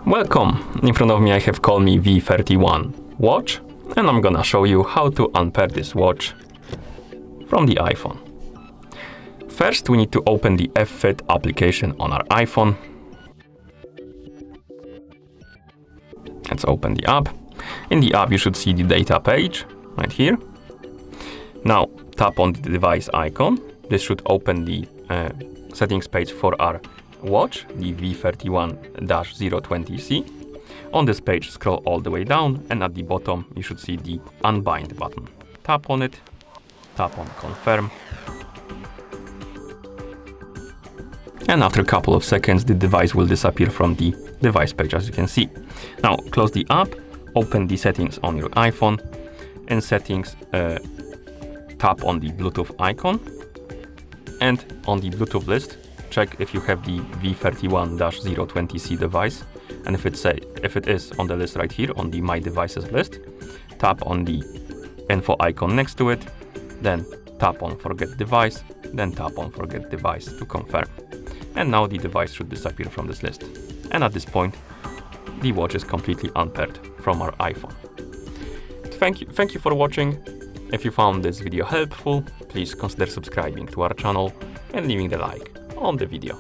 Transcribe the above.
Welcome! In front of me I have COLMI V31 watch, and I'm gonna show you how to unpair this watch from the iPhone. First, we need to open the F-Fit application on our iPhone. Let's open the app. In the app, you should see the data page right here. Now, tap on the device icon. This should open the settings page for our watch, the V31-020C. On this page, scroll all the way down, and at the bottom, you should see the unbind button. Tap on it, tap on confirm. And after a couple of seconds, the device will disappear from the device page, as you can see. Now, close the app, open the settings on your iPhone. In settings, tap on the Bluetooth icon. And on the Bluetooth list, check if you have the V31-020C device. And if it is on the list right here, on the My Devices list, tap on the info icon next to it, then tap on Forget Device, then tap on Forget Device to confirm. And now the device should disappear from this list. And at this point, the watch is completely unpaired from our iPhone. Thank you for watching. If you found this video helpful, please consider subscribing to our channel and leaving the like on the video.